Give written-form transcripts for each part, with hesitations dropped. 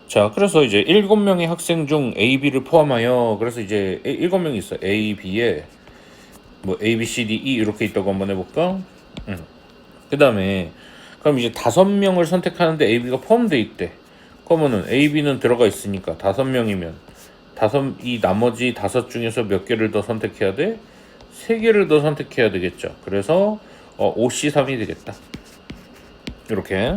자, 그래서 이제 7명의 학생 중 A, B를 포함하여, 그래서 이제 7명이 있어. A, B에 뭐 A, B, C, D, E 이렇게 있다고 한번 해볼까? 그 다음에 그럼 이제 5명을 선택하는데 A, B가 포함되어 있대. 그러면은 A, B는 들어가 있으니까 5명이면 이 나머지 5 중에서 몇 개를 더 선택해야 돼? 3개를 더 선택해야 되겠죠. 그래서 OC3이 되겠다. 이렇게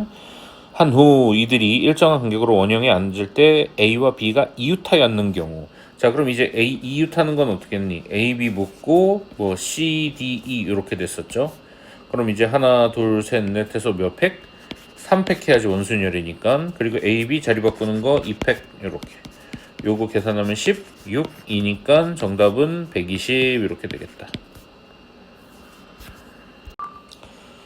한 후 이들이 일정한 간격으로 원형에 앉을 때 A와 B가 이웃하였는 경우, 자 그럼 이제 A 이웃하는 건 어떻게 했니? A, B 묶고 뭐 C, D, E 이렇게 됐었죠. 그럼 이제 하나 둘 셋 넷 해서 몇 팩? 3팩 해야지 원순열이니까. 그리고 A, B 자리 바꾸는 거 2팩 이렇게. 요거 계산하면 10, 6, 2니까 정답은 120 이렇게 되겠다.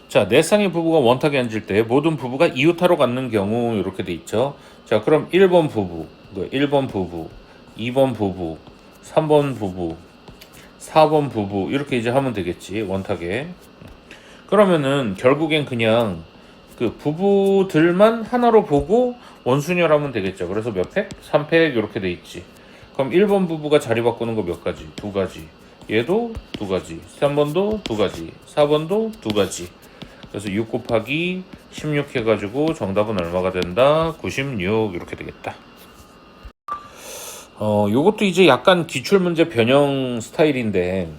자, 네 쌍의 부부가 원탁에 앉을 때 모든 부부가 이웃하러 갖는 경우 이렇게 돼 있죠. 자, 그럼 1번 부부, 1번 부부, 2번 부부, 3번 부부, 4번 부부 이렇게 이제 하면 되겠지, 원탁에. 그러면은 결국엔 그냥 그 부부들만 하나로 보고 원순열하면 되겠죠. 그래서 몇 팩? 3팩 이렇게 돼 있지. 그럼 1번 부부가 자리 바꾸는 거 몇 가지? 2가지. 얘도 2가지. 3번도 2가지. 4번도 2가지. 그래서 6 곱하기 16 해가지고 정답은 얼마가 된다? 96 이렇게 되겠다. 요것도 이제 약간 기출문제 변형 스타일인데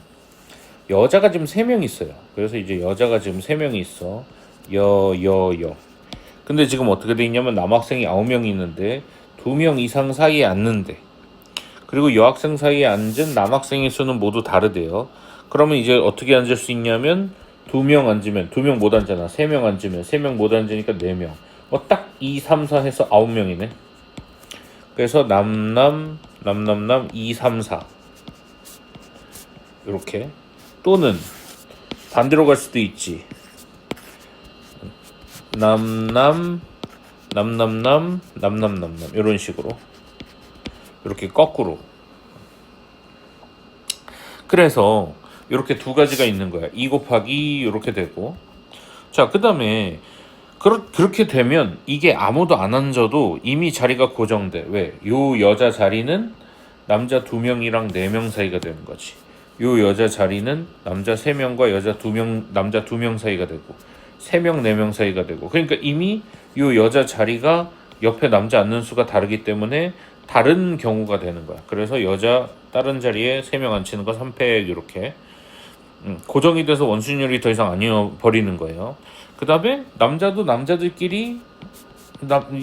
여자가 지금 3명 있어요. 그래서 이제 여자가 지금 3명이 있어. 여. 근데 지금 어떻게 돼 있냐면 남학생이 9명이 있는데 2명 이상 사이에 앉는데, 그리고 여학생 사이에 앉은 남학생의 수는 모두 다르대요. 그러면 이제 어떻게 앉을 수 있냐면 2명 앉으면 2명 못 앉잖아. 3명 앉으면 3명 못 앉으니까 4명. 딱 2, 3, 4 해서 9명이네. 그래서 남 2, 3, 4 이렇게. 또는 반대로 갈 수도 있지. 남 이런 식으로, 이렇게 거꾸로. 그래서 이렇게 2가지가 있는 거야. 2 곱하기 이렇게 되고. 자, 그 다음에 그렇게 되면 이게 아무도 안 앉아도 이미 자리가 고정돼. 왜? 요 여자 자리는 남자 2명이랑 4명 사이가 되는 거지. 요 여자 자리는 남자 3명과 여자 2명, 남자 2명 사이가 되고 3명, 4명 사이가 되고. 그러니까 이미 요 여자 자리가 옆에 남자 앉는 수가 다르기 때문에 다른 경우가 되는 거야. 그래서 여자 다른 자리에 3명 앉히는 거 3팩 이렇게 고정이 돼서 원순열이 더 이상 아니어 버리는 거예요. 그 다음에 남자도 남자들끼리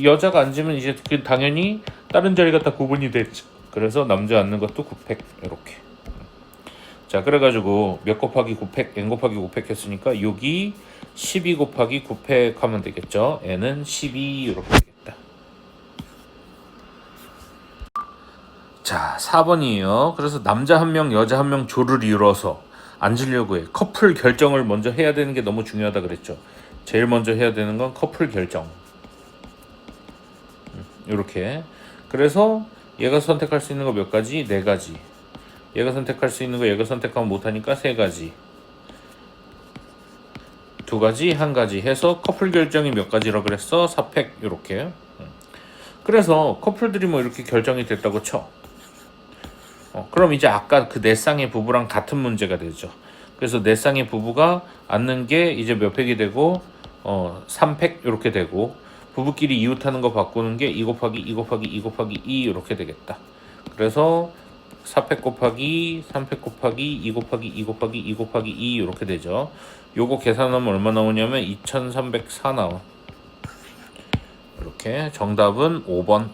여자가 앉으면 이제 당연히 다른 자리가 다 구분이 됐죠. 그래서 남자 앉는 것도 9팩 이렇게. 자, 그래가지고 몇 곱하기 9팩, n 곱하기 9팩 했으니까 6이 12 곱하기 9팩 하면 되겠죠. n은 12 이렇게 되겠다. 자, 4번이에요. 그래서 남자 1명, 여자 1명 조를 이뤄서 앉으려고 해. 커플 결정을 먼저 해야 되는 게 너무 중요하다 그랬죠. 제일 먼저 해야 되는 건 커플 결정. 이렇게. 그래서 얘가 선택할 수 있는 거 몇 가지? 4가지. 얘가 선택할 수 있는 거 얘가 선택하면 못하니까 3가지. 2가지, 1가지 해서 커플 결정이 몇 가지라 그랬어? 4팩 이렇게. 그래서 커플들이 뭐 이렇게 결정이 됐다고 쳐. 그럼 이제 아까 그 4쌍의 부부랑 같은 문제가 되죠. 그래서 4쌍의 부부가 앉는 게 이제 몇 팩이 되고 3팩 이렇게 되고, 부부끼리 이웃하는 거 바꾸는 게 2 곱하기 2 곱하기 2 곱하기 2 이렇게 되겠다. 그래서 4팩 곱하기 3팩 곱하기 2 곱하기 2 곱하기 2 곱하기 2 이렇게 되죠. 요거 계산하면 얼마 나오냐면 2304 나와. 이렇게. 정답은 5번.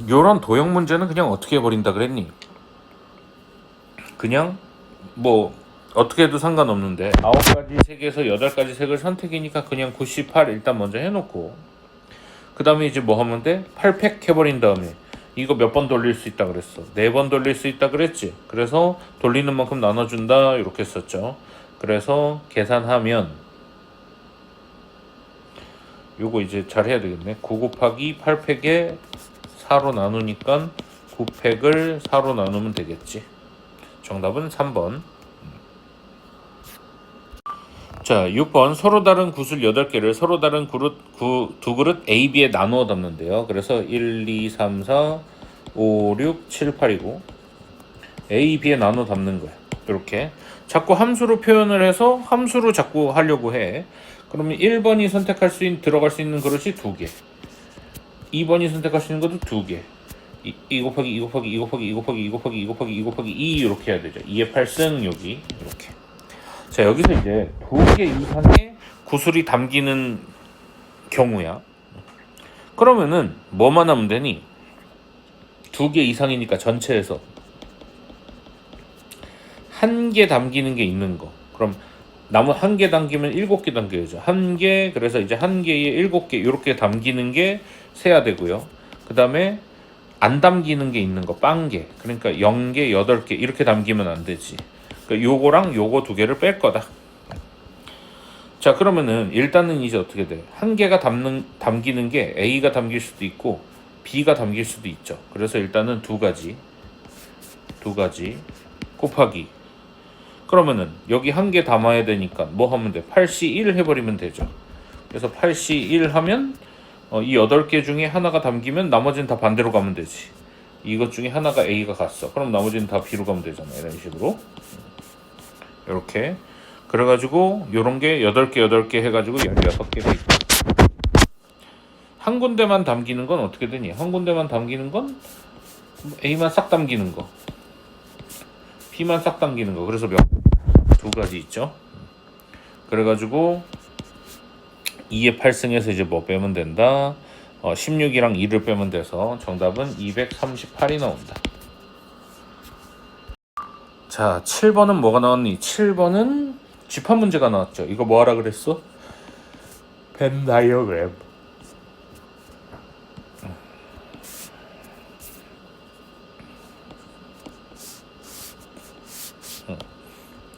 요런 도형 문제는 그냥 어떻게 해버린다 그랬니? 그냥 뭐 어떻게 해도 상관없는데 9가지 색에서 8가지 색을 선택이니까 그냥 98 일단 먼저 해놓고, 그 다음에 이제 뭐 하면 돼? 8팩 해버린 다음에 이거 몇 번 돌릴 수 있다 그랬어? 4번 돌릴 수 있다 그랬지? 그래서 돌리는 만큼 나눠준다 이렇게 썼죠. 그래서 계산하면 요거 이제 잘 해야 되겠네. 9 곱하기 8팩에 4로 나누니까 9팩을 4로 나누면 되겠지. 정답은 3번. 자, 자, 6번 서로 다른 구슬 8개를 서로 다른 두 그릇 A, B에 나누어 담는데요. 그래서 1, 2, 3, 4, 5, 6, 7, 8이고 A, B에 나누어 담는 거야. 이렇게 자꾸 함수로 표현을 해서 함수로 자꾸 하려고 해. 그러면 1번이 들어갈 수 있는 그릇이 2개, 2번이 선택할 수 있는 것도 2개, 2 곱하기 2 곱하기 2 곱하기 2 곱하기 2 곱하기 2 곱하기 2 곱하기 2 이렇게 해야 되죠. 2의 8승 여기 이렇게. 자, 여기서 이제 2개 이상의 구슬이 담기는 경우야. 그러면은 뭐만 하면 되니? 2개 이상이니까 전체에서 1개 담기는 게 있는 거. 그럼 나무 1개 담기면 7개 담겨야죠. 1개, 그래서 이제 1개에 7개 이렇게 담기는 게 세야 되고요. 그 다음에 안 담기는 게 있는 거, 빵개. 그러니까 0개, 8개 이렇게 담기면 안 되지. 그러니까 요거랑 요거 2개를 뺄 거다. 자, 그러면은 일단은 이제 어떻게 돼? 1개가 담기는 게 A가 담길 수도 있고 B가 담길 수도 있죠. 그래서 일단은 두 가지 곱하기. 그러면은 여기 1개 담아야 되니까 뭐 하면 돼? 8C 1 해버리면 되죠. 그래서 8C 1 하면 이 8개 중에 하나가 담기면 나머지는 다 반대로 가면 되지. 이것 중에 하나가 A가 갔어. 그럼 나머지는 다 B로 가면 되잖아. 이런 식으로. 이렇게. 그래가지고 요런 게 8개 해가지고 16개 돼 있고. 한 군데만 담기는 건 어떻게 되니? 한 군데만 담기는 건 A만 싹 담기는 거, B만 싹 담기는 거. 그래서 두 가지 있죠. 그래가지고 2의 8승에서 이제 뭐 빼면 된다? 16이랑 2를 빼면 돼서 정답은 238이 나온다. 자, 7번은 뭐가 나왔니? 7번은 집합 문제가 나왔죠. 이거 뭐 하라 그랬어? 벤 다이어그램.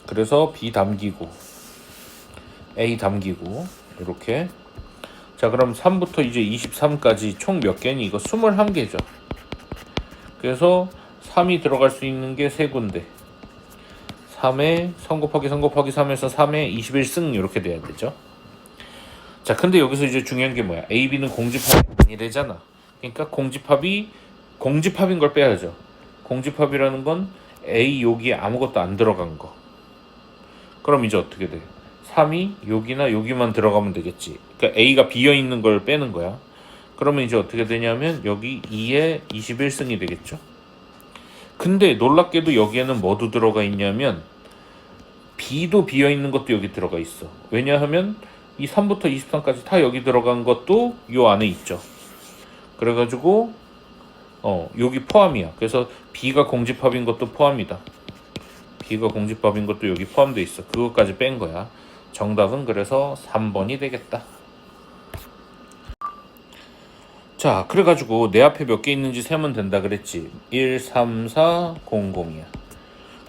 그래서 B 담기고 A 담기고 이렇게. 자, 그럼 3부터 이제 23까지 총 몇 개니? 이거 21개죠. 그래서 3이 들어갈 수 있는 게 3군데. 3에 3 곱하기 3 곱하기 3에서 3에 21승 이렇게 돼야 되죠. 자, 근데 여기서 이제 중요한 게 뭐야? A, B는 공집합이 아니래잖아. 그러니까 공집합인 걸 빼야죠. 공집합이라는 건 A 여기에 아무것도 안 들어간 거. 그럼 이제 어떻게 돼? 3이 여기나 여기만 들어가면 되겠지. 그러니까 A가 비어있는 걸 빼는 거야. 그러면 이제 어떻게 되냐면 여기 2에 21승이 되겠죠. 근데 놀랍게도 여기에는 뭐도 들어가 있냐면 B도 비어있는 것도 여기 들어가 있어. 왜냐하면 이 3부터 23까지 다 여기 들어간 것도 요 안에 있죠. 그래가지고 여기 포함이야. 그래서 B가 공집합인 것도 포함이다. B가 공집합인 것도 여기 포함되어 있어. 그것까지 뺀 거야. 정답은 그래서 3번이 되겠다. 자, 그래가지고 내 앞에 몇 개 있는지 세면 된다 그랬지. 1, 3, 4, 0, 0이야.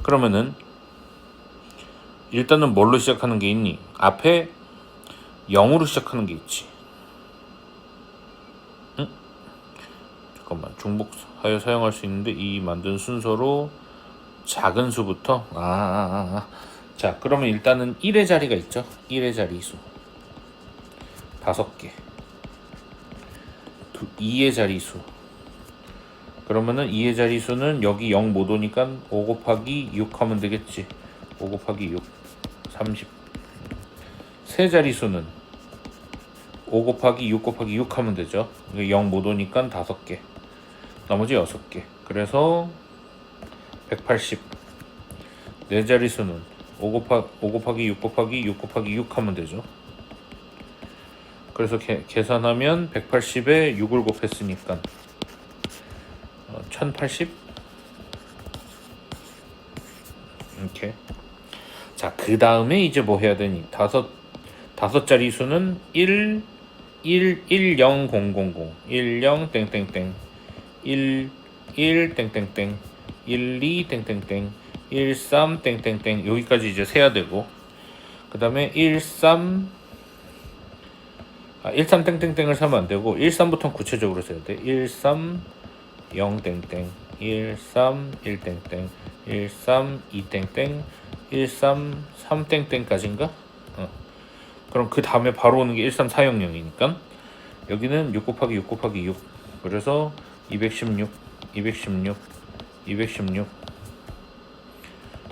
그러면은 일단은 뭘로 시작하는 게 있니? 앞에 0으로 시작하는 게 있지. 응? 잠깐만, 중복하여 사용할 수 있는데 이 만든 순서로 작은 수부터. 자, 그러면 일단은 1의 자리가 있죠. 1의 자리 수 5개. 2의 자리 수. 그러면은 2의 자리 수는 여기 0 못 오니까 5 곱하기 6 하면 되겠지. 5 곱하기 6 30. 세 자리 수는 5 곱하기 6 곱하기 6 하면 되죠. 0 못 오니까 5개. 나머지 6개. 그래서 180. 네 자리 수는 5 곱하기 6 곱하기 6 곱하기 6 하면 되죠. 그래서 계산하면 180에 6을 곱했으니까 1080. 이렇게. 자, 그 다음에 이제 뭐 해야 되니? 다섯 자리 수는 1, 1, 1, 0, 0, 0, 0, 1, 0, 땡땡땡, 1, 1, 땡땡땡, 1, 2, 땡땡땡, 1, 3, 땡땡땡. 여기까지 이제 세야 되고, 그 다음에 1, 3, 1, 3 땡땡땡을 사면 안 되고 1, 3부터 구체적으로 써야 돼. 1, 3, 0 땡땡, 1, 3, 1 땡땡, 1, 3, 2 땡땡, 1, 3, 3 땡땡까지인가? 그럼 그 다음에 바로 오는 게 13400이니까 여기는 6 곱하기 6 곱하기 6 그래서 216 216 216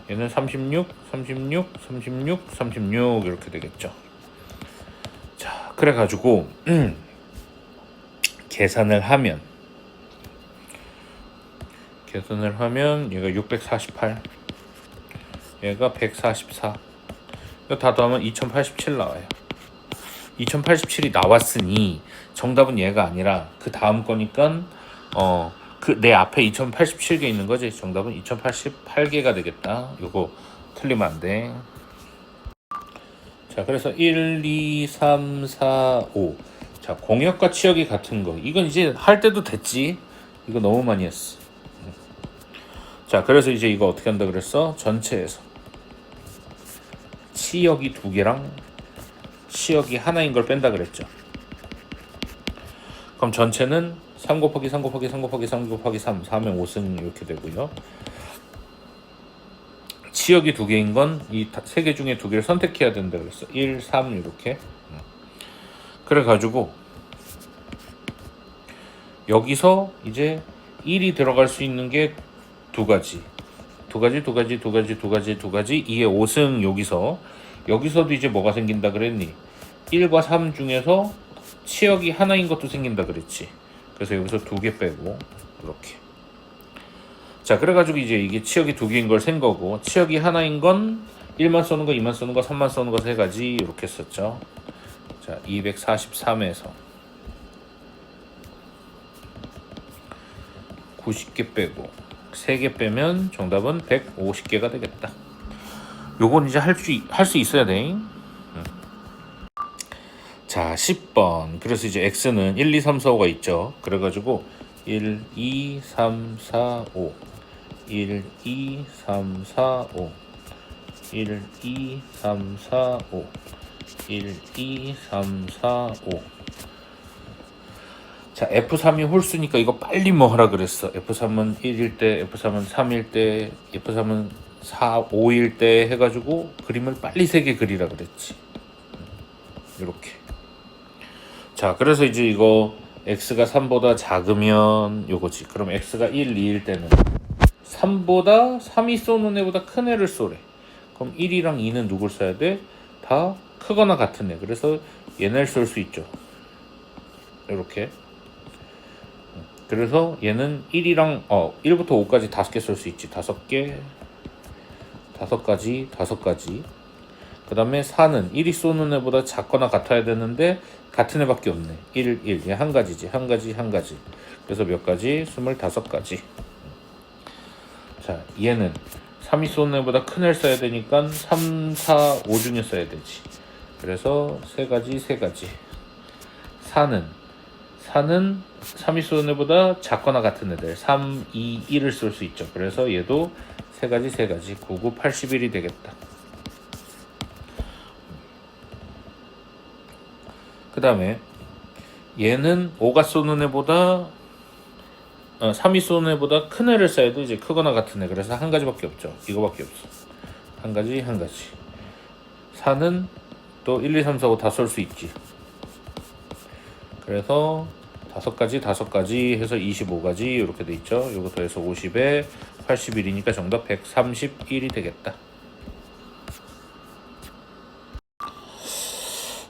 얘는 36 36 36 36 이렇게 되겠죠. 자 그래가지고 계산을 하면 얘가 648 얘가 144 이거 다 더하면 2087 나와요. 2087이 나왔으니 정답은 얘가 아니라 그 다음 거니까 그 내 앞에 2087개 있는 거지. 정답은 2088개가 되겠다. 요거 틀리면 안 돼. 자, 그래서 1, 2, 3, 4, 5. 자, 공역과 치역이 같은 거. 이건 이제 할 때도 됐지. 이거 너무 많이 했어. 자, 그래서 이제 이거 어떻게 한다 그랬어? 전체에서 치역이 2개랑 치역이 하나인 걸 뺀다 그랬죠. 그럼 전체는 3 곱하기 3 곱하기 3 곱하기 3 곱하기 3 4면 5승 이렇게 되고요. 치역이 2개인 건 이 3개 중에 2개를 선택해야 된다 그랬어. 1, 3 이렇게. 그래가지고 여기서 이제 1이 들어갈 수 있는 게 2가지. 2가지 2에 5승 여기서도 이제 뭐가 생긴다 그랬니? 1과 3 중에서 치역이 하나인 것도 생긴다 그랬지. 그래서 여기서 2개 빼고 이렇게. 자 그래가지고 이제 이게 치역이 2개인 걸 센 거고 치역이 하나인 건 1만 쏘는 거 2만 쏘는 거 3만 쏘는 거 3가지 이렇게 썼죠. 자 243에서 90개 빼고 3개 빼면 정답은 150개가 되겠다. 요건 이제 할 수 있어야 돼. 자 10번 그래서 이제 x는 1, 2, 3, 4, 5가 있죠. 그래가지고 1, 2, 3, 4, 5 1, 2, 3, 4, 5 1, 2, 3, 4, 5 1, 2, 3, 4, 5 자 F3이 홀수니까 이거 빨리 뭐 하라 그랬어. F3은 1일 때 F3은 3일 때 F3은 4, 5일 때 해가지고 그림을 빨리 3개 그리라 그랬지. 이렇게. 자 그래서 이제 이거 x가 3보다 작으면 요거지. 그럼 x가 1, 2일 때는 3보다 3이 쏘는 애보다 큰 애를 쏘래. 그럼 1이랑 2는 누굴 써야 돼? 다 크거나 같은 애. 그래서 얘네를 쏠 수 있죠. 이렇게. 그래서 얘는 1이랑 1부터 5까지 5개 쏠 수 있지. 5개 5가지 그 다음에 4는 1이 쏘는 애보다 작거나 같아야 되는데 같은 애밖에 없네. 1, 1. 얘 한 가지지. 한 가지. 그래서 몇 가지? 25가지. 자, 얘는 3이 쏘는 애보다 큰 애를 써야 되니까 3, 4, 5 중에 써야 되지. 그래서 3가지. 4는 3이 쏘는 애보다 작거나 같은 애들 3, 2, 1을 쏠 수 있죠. 그래서 얘도 3가지 9, 9, 81이 되겠다. 그 다음에 얘는 5가 쏘는 애보다 3이 쏘는 애보다 큰 애를 써야 돼. 이제 크거나 같은 애. 그래서 한 가지밖에 없죠. 이거밖에 없어. 한 가지 4는 또 1, 2, 3, 4, 5 다 쏠 수 있지. 그래서 5가지 해서 25가지 이렇게 돼 있죠. 요거 더해서 50에 81이니까 정답 131이 되겠다.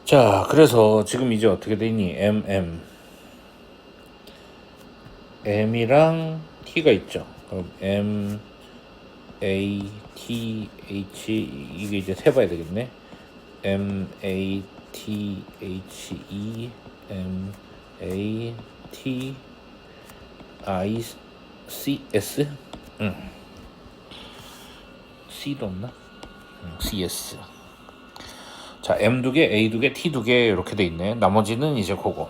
자, 그래서 지금 이제 어떻게 돼 있니? M이랑 T가 있죠. 그럼 M, A, T, H 이게 이제 세봐야 되겠네. M, A, T, H, E, M, A, T, I, C, S. C도 없나? CS. 자, M 2개, A 2개, T 2개 이렇게 돼 있네. 나머지는 이제 그거.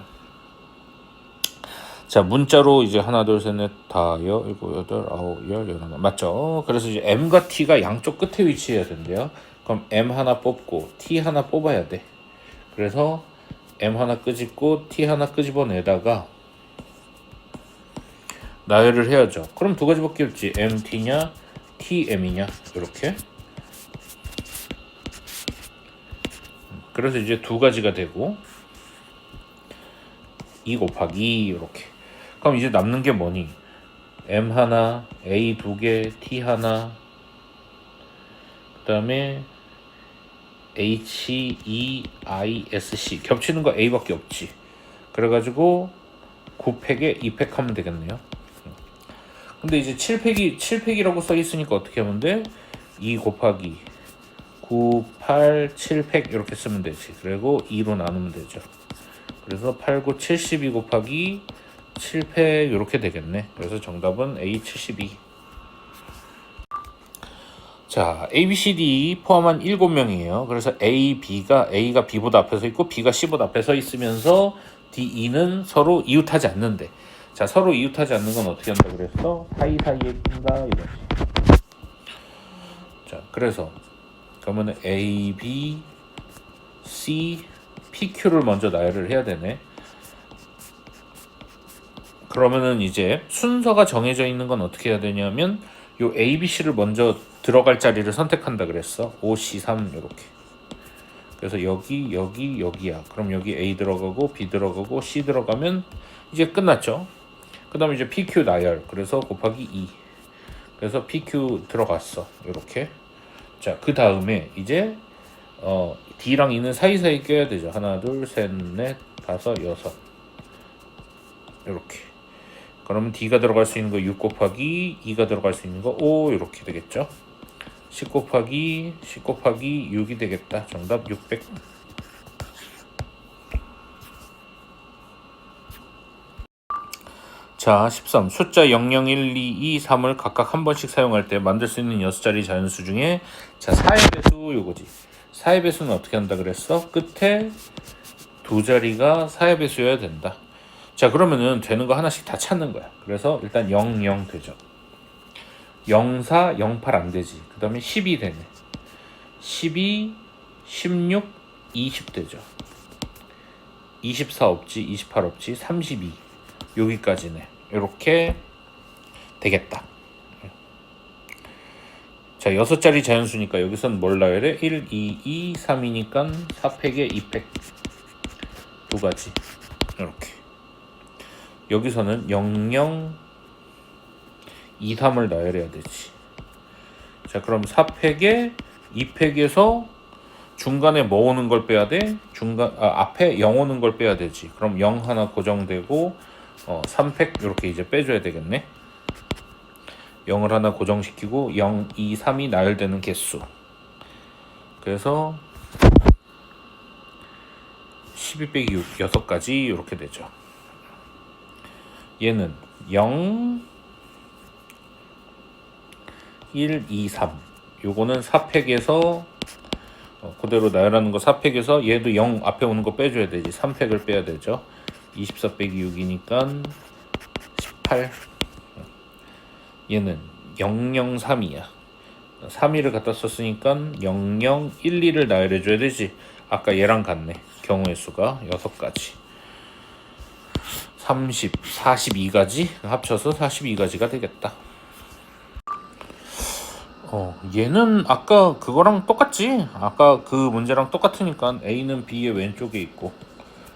자, 문자로 이제 하나, 둘, 셋, 넷, 다, 일곱, 여덟, 아홉, 열, 열하나. 맞죠? 그래서 이제 M과 T가 양쪽 끝에 위치해야 된대요. 그럼 M 하나 뽑고 T 하나 뽑아야 돼. 그래서 M 하나 끄집고 T 하나 끄집어내다가 나열을 해야죠. 그럼 2가지밖에 없지. MT냐, TM이냐 이렇게. 그래서 이제 두 가지가 되고 2 곱하기 이렇게. 그럼 이제 남는 게 뭐니? M 하나, A 두 개, T 하나, 그 다음에 H, E, I, S, C 겹치는 거 A밖에 없지. 그래가지고 9팩에 2팩 하면 되겠네요. 근데 이제 7팩이라고 써 있으니까 어떻게 하면 돼? 2 곱하기 9, 8, 7팩 이렇게 쓰면 되지. 그리고 2로 나누면 되죠. 그래서 8, 9, 72 곱하기 7팩 이렇게 되겠네. 그래서 정답은 A72. 자, A, B, C, D 포함한 7명이에요. 그래서 A가 B보다 앞에 서 있고 B가 C보다 앞에 서 있으면서 D, E는 서로 이웃하지 않는데. 자, 서로 이웃하지 않는 건 어떻게 한다 그랬어? 사이사이에 낀다 이거지. 자, 그래서 그러면 A, B, C, PQ를 먼저 나열을 해야 되네. 그러면은 이제 순서가 정해져 있는 건 어떻게 해야 되냐면 요 A, B, C를 먼저 들어갈 자리를 선택한다 그랬어. 5, C, 3 이렇게. 그래서 여기야. 그럼 여기 A 들어가고 B 들어가고 C 들어가면 이제 끝났죠. 그 다음에 이제 PQ 나열. 그래서 곱하기 2. 그래서 PQ 들어갔어. 이렇게. 자, 그 다음에 이제 D랑 E는 사이사이 껴야 되죠. 하나, 둘, 셋, 넷, 다섯, 여섯. 이렇게. 그러면 D가 들어갈 수 있는 거 6 곱하기 2가 들어갈 수 있는 거 5 이렇게 되겠죠. 10 곱하기 6이 되겠다. 정답 600. 자, 13. 숫자 0, 0, 1, 2, 2, 3을 각각 한 번씩 사용할 때 만들 수 있는 6자리 자연수 중에 자, 4의 배수 요거지. 4의 배수는 어떻게 한다 그랬어? 끝에 두 자리가 4의 배수여야 된다. 자, 그러면은 되는 거 하나씩 다 찾는 거야. 그래서 일단 0, 0 되죠. 0, 4, 0, 8 안 되지. 그 다음에 12 되네. 12, 16, 20 되죠. 24 없지, 28 없지, 32 여기까지네. 이렇게 되겠다. 자, 6자리 자연수니까 여기선 뭘 나열해? 1, 2, 2, 3이니까 4팩에 2팩 두 가지. 이렇게. 여기서는 0, 0, 2, 3을 나열해야 되지. 자, 그럼 4팩에 2팩에서 중간에 뭐 오는 걸 빼야 돼? 앞에 0 오는 걸 빼야 되지. 그럼 0 하나 고정되고 3팩 이렇게 이제 빼줘야 되겠네. 0을 하나 고정시키고 0, 2, 3이 나열되는 개수. 그래서 12 빼기 6, 6가지 이렇게 되죠. 얘는 0, 1, 2, 3 요거는 4팩에서 그대로 나열하는 거 4팩에서 얘도 0 앞에 오는 거 빼줘야 되지. 3팩을 빼야 되죠. 24 빼기 6이니까 18. 얘는 003이야. 3위를 갖다 썼으니까 00, 1, 2를 나열해줘야 되지. 아까 얘랑 같네. 경우의 수가 6가지. 30, 42가지 합쳐서 42가지가 되겠다. 얘는 아까 그거랑 똑같지? 아까 그 문제랑 똑같으니까 A는 B의 왼쪽에 있고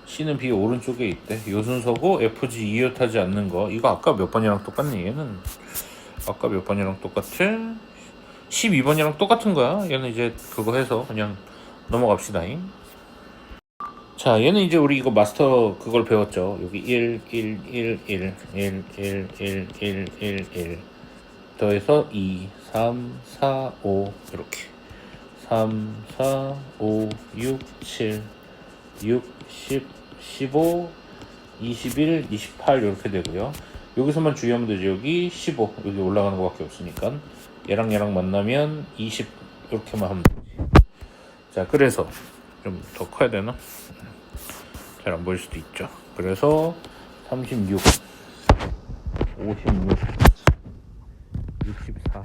C는 B의 오른쪽에 있대. 요 순서고 FG 이웃하지 않는 거. 이거 아까 몇 번이랑 똑같니? 얘는 아까 몇 번이랑 똑같지? 12번이랑 똑같은 거야. 얘는 이제 그거 해서 그냥 넘어갑시다잉. 자, 얘는 이제 우리 이거 마스터 그걸 배웠죠. 여기 1, 1, 1, 1, 1, 1, 1, 1, 1, 1 더해서 2, 3, 4, 5 이렇게 3, 4, 5, 6, 7, 6, 10, 15, 21, 28 이렇게 되고요. 여기서만 주의하면 되죠. 여기 15 여기 올라가는 것밖에 없으니까 얘랑 얘랑 만나면 20 이렇게만 하면 되지. 자, 그래서 좀 더 커야 되나? 잘 안 보일 수도 있죠. 그래서 36, 56, 64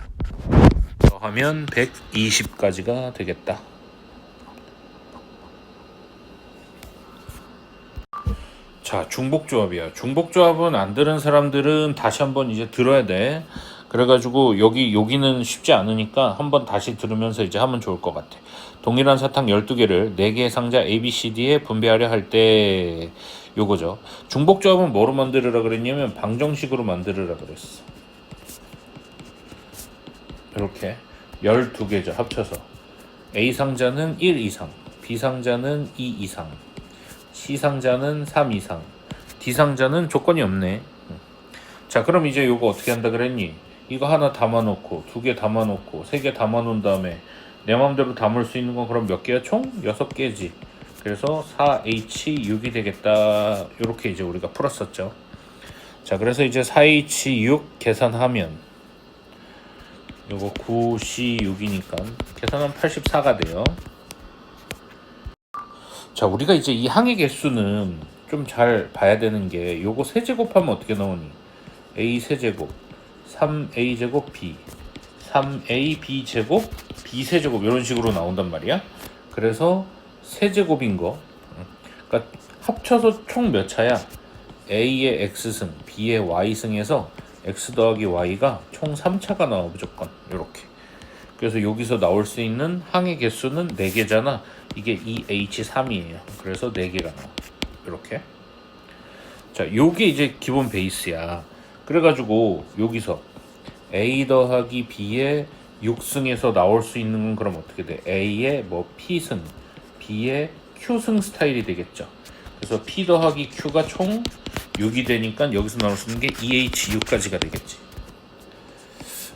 더하면 120까지가 되겠다. 자, 중복조합이야. 중복조합은 안 들은 사람들은 다시 한번 이제 들어야 돼. 그래가지고 여기는 쉽지 않으니까 한번 다시 들으면서 이제 하면 좋을 것 같아. 동일한 사탕 12개를 4개의 상자 ABCD에 분배하려 할 때 요거죠. 중복조합은 뭐로 만들으라 그랬냐면 방정식으로 만들으라 그랬어. 이렇게 12개죠. 합쳐서 A 상자는 1 이상, B 상자는 2 이상, C 상자는 3 이상, D 상자는 조건이 없네. 자, 그럼 이제 요거 어떻게 한다 그랬니? 이거 하나 담아놓고 2개 담아놓고 3개 담아놓은 다음에 내 마음대로 담을 수 있는 건 그럼 몇 개야? 총 6개지. 그래서 4H6이 되겠다. 이렇게 이제 우리가 풀었었죠. 자, 그래서 이제 4H6 계산하면 요거 9C6이니까 계산하면 84가 돼요. 자, 우리가 이제 이 항의 개수는 좀 잘 봐야 되는 게 요거 세제곱하면 어떻게 나오니? A 세제곱 3A 제곱 B 3A B 제곱 B 세제곱 이런 식으로 나온단 말이야. 그래서 세제곱인 거, 그러니까 합쳐서 총 몇 차야? A의 X승 B의 Y승에서 X 더하기 Y가 총 3차가 나와. 무조건 이렇게. 그래서 여기서 나올 수 있는 항의 개수는 4개잖아. 이게 2H3이에요. 그래서 4개가 나와. 이렇게. 자, 요게 이제 기본 베이스야. 그래가지고 여기서 A 더하기 B의 6승에서 나올 수 있는 건 그럼 어떻게 돼? A의 뭐 P승, B의 Q승 스타일이 되겠죠. 그래서 P 더하기 Q가 총 6이 되니까 여기서 나올 수 있는 게 2H6까지가 되겠지.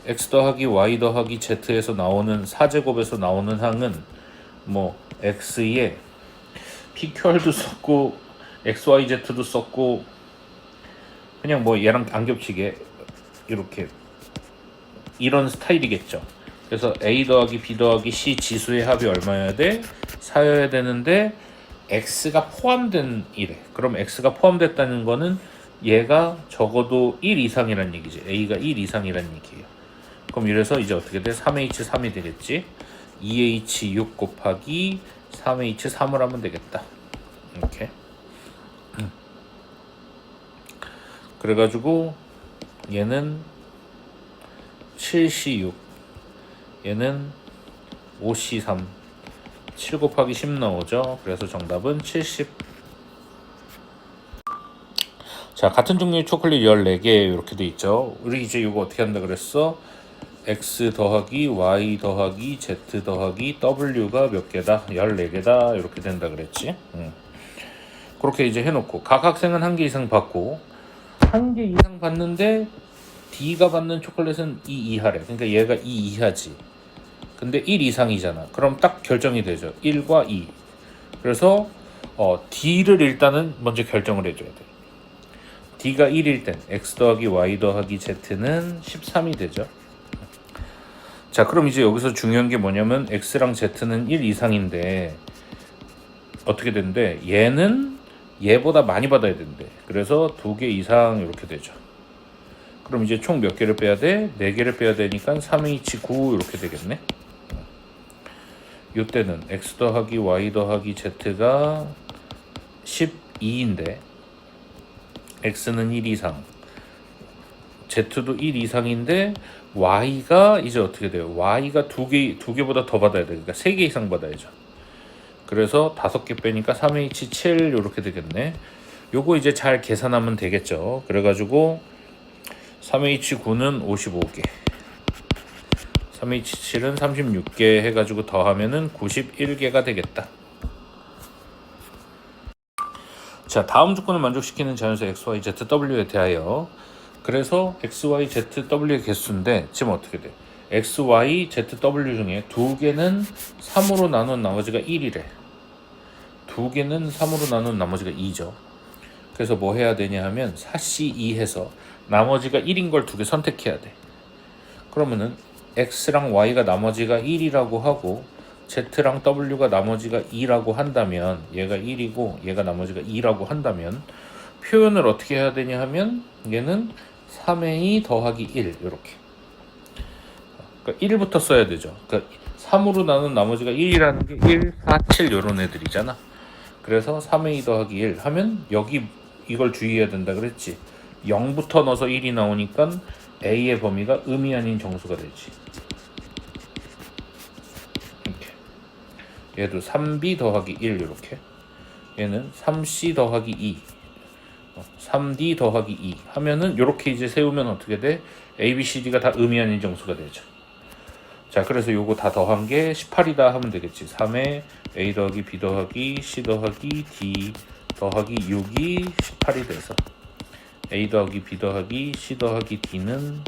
X 더하기 Y 더하기 Z에서 나오는 4제곱에서 나오는 항은 뭐 X에 PQR도 썼고 XYZ도 썼고 그냥 뭐 얘랑 안 겹치게 이렇게 이런 스타일이겠죠. 그래서 A 더하기 B 더하기 C 지수의 합이 얼마여야 돼? 4여야 되는데 X가 포함된 이래. 그럼 X가 포함됐다는 거는 얘가 적어도 1 이상이란 얘기지. A가 1 이상이란 얘기예요. 그럼 이래서 이제 어떻게 돼? 3H3이 되겠지. 2H6 곱하기 3H3을 하면 되겠다. 이렇게. 그래가지고 얘는 7C6, 얘는 5C3, 7 곱하기 10 나오죠. 그래서 정답은 70. 자, 같은 종류의 초콜릿 14개 이렇게 돼 있죠. 우리 이제 이거 어떻게 한다 그랬어? X 더하기 Y 더하기 Z 더하기 W가 몇 개다? 14개다. 이렇게 된다 그랬지. 그렇게 이제 해놓고 각 학생은 1개 이상 받고 1개 이상 받는데 D가 받는 초콜릿은 2 이하래. 그러니까 얘가 2 이하지. 근데 1 이상이잖아. 그럼 딱 결정이 되죠. 1과 2. 그래서 D를 일단은 먼저 결정을 해줘야 돼. D가 1일 땐 X 더하기 Y 더하기 Z는 13이 되죠. 자, 그럼 이제 여기서 중요한 게 뭐냐면 X랑 Z는 1 이상인데 어떻게 된대? 얘는 얘보다 많이 받아야 된대. 그래서 2개 이상 이렇게 되죠. 그럼 이제 총 몇 개를 빼야 돼? 4개를 빼야 되니까 3H9 이렇게 되겠네. 이때는 X 더하기 Y 더하기 Z가 12인데 X는 1 이상, Z도 1 이상인데 Y가 이제 어떻게 돼요? Y가 2개보다 더 받아야 돼. 그러니까 3개 이상 받아야죠. 그래서 5개 빼니까 3H7 이렇게 되겠네. 요거 이제 잘 계산하면 되겠죠. 그래가지고 3H9는 55개, 3H7은 36개 해가지고 더하면은 91개가 되겠다. 자, 다음 조건을 만족시키는 자연수 XY, ZW에 대하여. 그래서 XY, ZW의 개수인데 지금 어떻게 돼? XY, ZW 중에 2개는 3으로 나눈 나머지가 1이래. 2개는 3으로 나눈 나머지가 2죠. 그래서 뭐 해야 되냐 하면 4C2 해서 나머지가 1인 걸 2개 선택해야 돼. 그러면은 X랑 Y가 나머지가 1이라고 하고 Z랑 W가 나머지가 2라고 한다면, 얘가 1이고 얘가 나머지가 2라고 한다면 표현을 어떻게 해야 되냐 하면 얘는 3A 더하기 1 이렇게. 그러니까 1부터 써야 되죠. 그러니까 3으로 나눈 나머지가 1이라는 게 1, 4, 7 이런 애들이잖아. 그래서 3A 더하기 1 하면 여기 이걸 주의해야 된다 그랬지. 0부터 넣어서 1이 나오니까 A의 범위가 음이 아닌 정수가 되지. 이렇게. 얘도 3B 더하기 1 이렇게. 얘는 3C 더하기 2. 3D 더하기 2 하면은 이렇게 이제 세우면 어떻게 돼? A, B, C, D가 다 음이 아닌 정수가 되죠. 자, 그래서 요거 다 더한 게 18이다 하면 되겠지. 3에 A 더하기 B 더하기 C 더하기 D 더하기 6이 18이 돼서 A 더하기 B 더하기 C 더하기 D는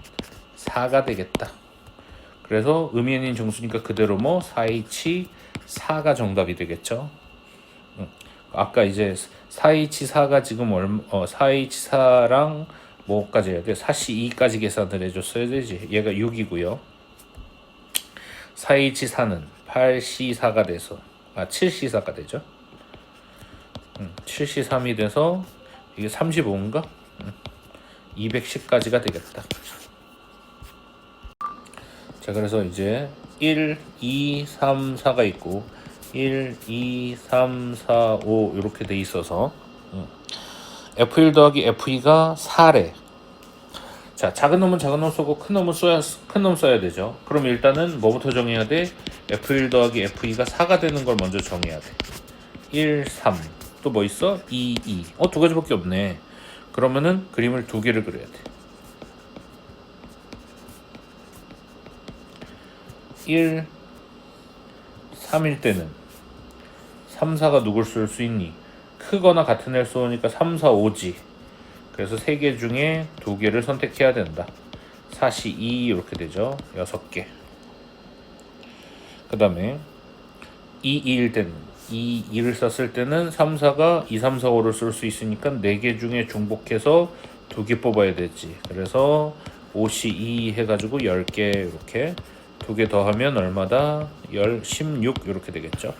4가 되겠다. 그래서 의미 아닌 정수니까 그대로 뭐 4H 4가 정답이 되겠죠. 아까 이제 4H4가 지금 4H4랑 뭐까지 해야 돼? 4C2까지 계산을 해줬어야 되지. 얘가 6이고요. 4H4는 8C4가 돼서 7C4가 되죠. 7C3이 돼서 이게 35인가? 210까지가 되겠다. 자, 그래서 이제 1, 2, 3, 4가 있고 1, 2, 3, 4, 5 이렇게 돼 있어서 F1 더하기 F2가 4래. 자, 작은 놈은 작은 놈 쓰고 큰 놈은 큰 놈 써야 되죠. 그럼 일단은 뭐부터 정해야 돼? F1 더하기 F2가 4가 되는 걸 먼저 정해야 돼. 1, 3. 또 뭐 있어? 2, 2. 두 가지밖에 없네. 그러면은 그림을 두 개를 그려야 돼. 1, 3일 때는 3, 4가 누굴 쓸 수 있니? 크거나 같은 애를 쏘니까 3, 4, 5지. 그래서 3개 중에 2개를 선택해야 된다. 4시 2 이렇게 되죠. 6개. 그 다음에 2, 2일 때는 2, 2를 썼을 때는 3, 4가 2, 3, 4, 5를 쓸 수 있으니까 4개 중에 중복해서 2개 뽑아야 되지. 그래서 5시 2 해가지고 10개 이렇게 2개 더하면 얼마다? 16 이렇게 되겠죠.